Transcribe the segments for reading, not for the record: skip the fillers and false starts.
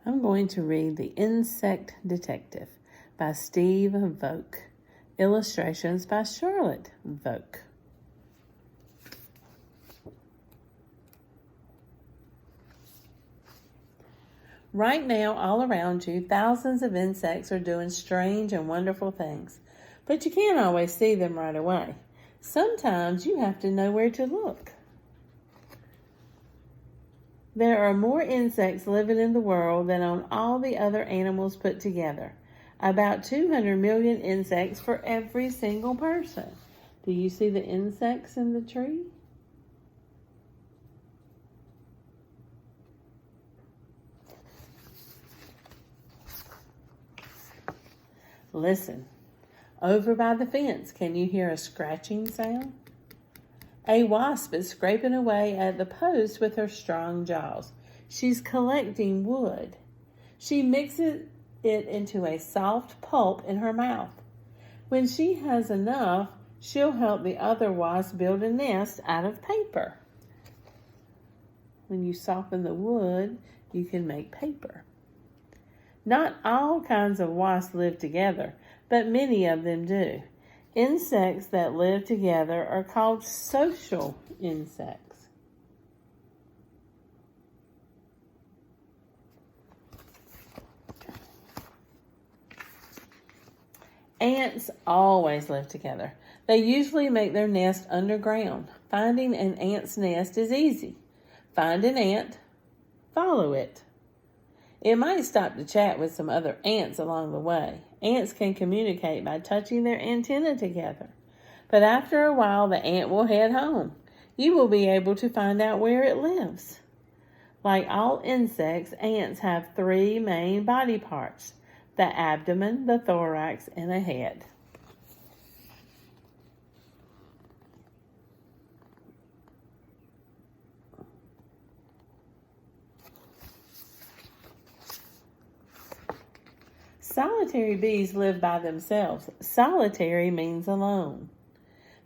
I'm going to read The Insect Detective by Steve Vogt. Illustrations by Charlotte Vogt. Right now, all around you, thousands of insects are doing strange and wonderful things, but you can't always see them right away. Sometimes you have to know where to look. There are more insects living in the world than on all the other animals put together. About 200 million insects for every single person. Do you see the insects in the tree? Listen. Over by the fence, can you hear a scratching sound? A wasp is scraping away at the post with her strong jaws. She's collecting wood. She mixes it into a soft pulp in her mouth. When she has enough, she'll help the other wasp build a nest out of paper. When you soften the wood, you can make paper. Not all kinds of wasps live together, but many of them do. Insects that live together are called social insects. Ants always live together. They usually make their nest underground. Finding an ant's nest is easy. Find an ant, follow it. It might stop to chat with some other ants along the way. Ants can communicate by touching their antennae together. But after a while, the ant will head home. You will be able to find out where it lives. Like all insects, ants have 3 main body parts: the abdomen, the thorax, and a head. Solitary bees live by themselves. Solitary means alone.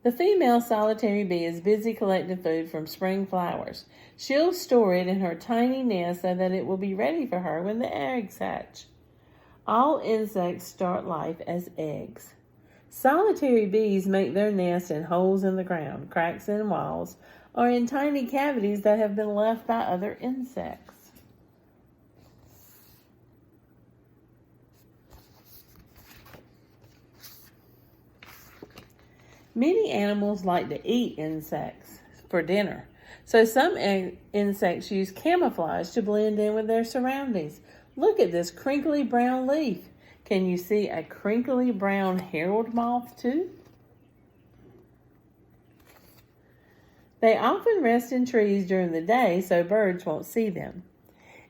The female solitary bee is busy collecting food from spring flowers. She'll store it in her tiny nest so that it will be ready for her when the eggs hatch. All insects start life as eggs. Solitary bees make their nest in holes in the ground, cracks in walls, or in tiny cavities that have been left by other insects. Many animals like to eat insects for dinner. So some insects use camouflage to blend in with their surroundings. Look at this crinkly brown leaf. Can you see a crinkly brown herald moth too? They often rest in trees during the day so birds won't see them.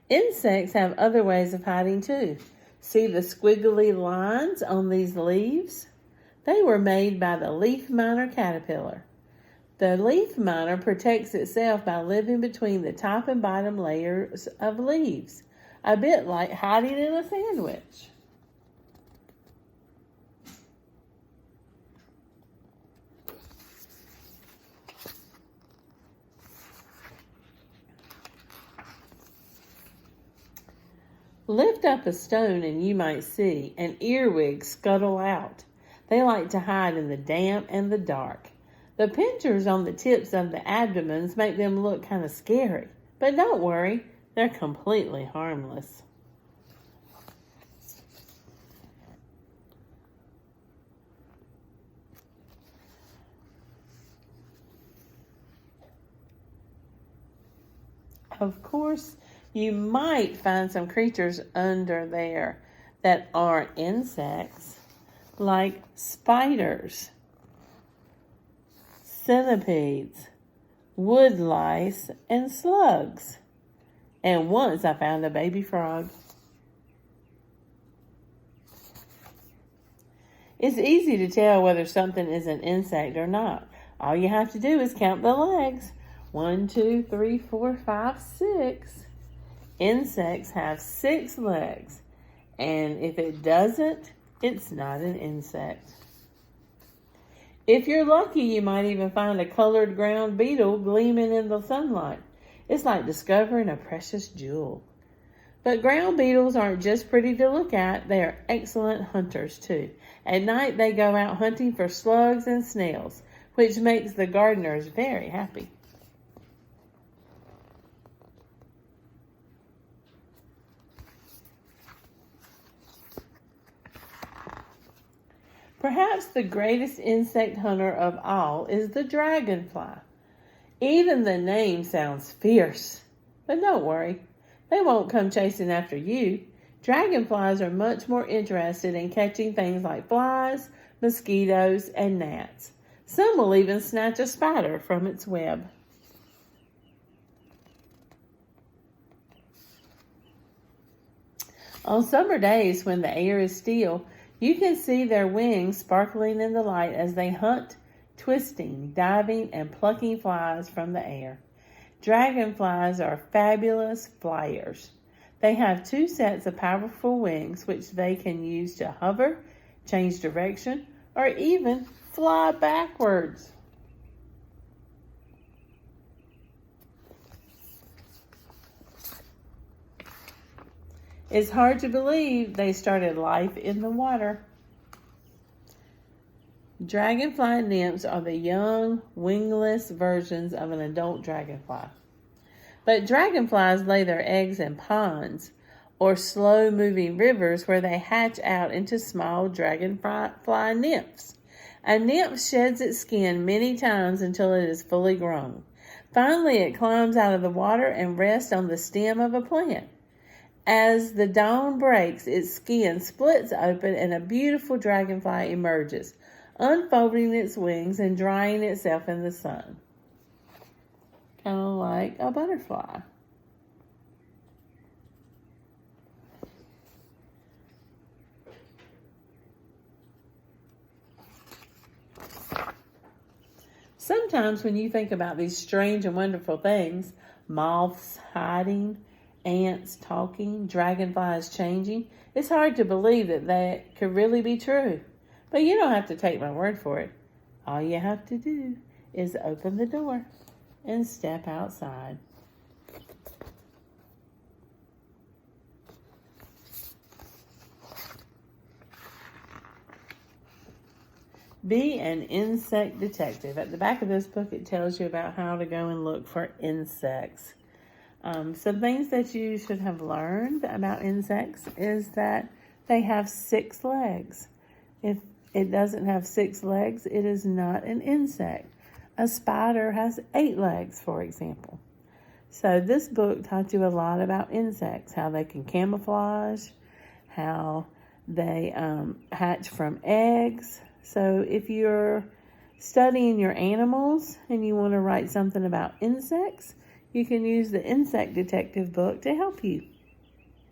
Insects have other ways of hiding too. See the squiggly lines on these leaves? They were made by the leaf miner caterpillar. The leaf miner protects itself by living between the top and bottom layers of leaves, a bit like hiding in a sandwich. Lift up a stone and you might see an earwig scuttle out. They like to hide in the damp and the dark. The pincers on the tips of the abdomens make them look kind of scary. But don't worry, they're completely harmless. Of course, you might find some creatures under there that aren't insects, like spiders, centipedes, wood lice, and slugs. And once I found a baby frog. It's easy to tell whether something is an insect or not. All you have to do is count the legs. 1, 2, 3, 4, 5, 6. Insects have 6 legs. And if it doesn't, it's not an insect. If you're lucky, you might even find a colored ground beetle gleaming in the sunlight. It's like discovering a precious jewel. But ground beetles aren't just pretty to look at, they are excellent hunters too. At night they go out hunting for slugs and snails, which makes the gardeners very happy. Perhaps the greatest insect hunter of all is the dragonfly. Even the name sounds fierce, but don't worry, they won't come chasing after you. Dragonflies are much more interested in catching things like flies, mosquitoes, and gnats. Some will even snatch a spider from its web. On summer days when the air is still, you can see their wings sparkling in the light as they hunt, twisting, diving, and plucking flies from the air. Dragonflies are fabulous flyers. They have 2 sets of powerful wings which they can use to hover, change direction, or even fly backwards. It's hard to believe they started life in the water. Dragonfly nymphs are the young, wingless versions of an adult dragonfly. But dragonflies lay their eggs in ponds or slow-moving rivers where they hatch out into small dragonfly nymphs. A nymph sheds its skin many times until it is fully grown. Finally, it climbs out of the water and rests on the stem of a plant. As the dawn breaks, its skin splits open and a beautiful dragonfly emerges, unfolding its wings and drying itself in the sun. Kind of like a butterfly. Sometimes when you think about these strange and wonderful things, moths hiding, ants talking, dragonflies changing, it's hard to believe that could really be true. But you don't have to take my word for it. All you have to do is open the door and step outside. Be an insect detective. At the back of this book, it tells you about how to go and look for insects. Some things that you should have learned about insects is that they have 6 legs. If it doesn't have 6 legs, it is not an insect. A spider has 8 legs, for example. So this book taught you a lot about insects, how they can camouflage, how they hatch from eggs. So if you're studying your animals and you want to write something about insects, you can use the Insect Detective book to help you.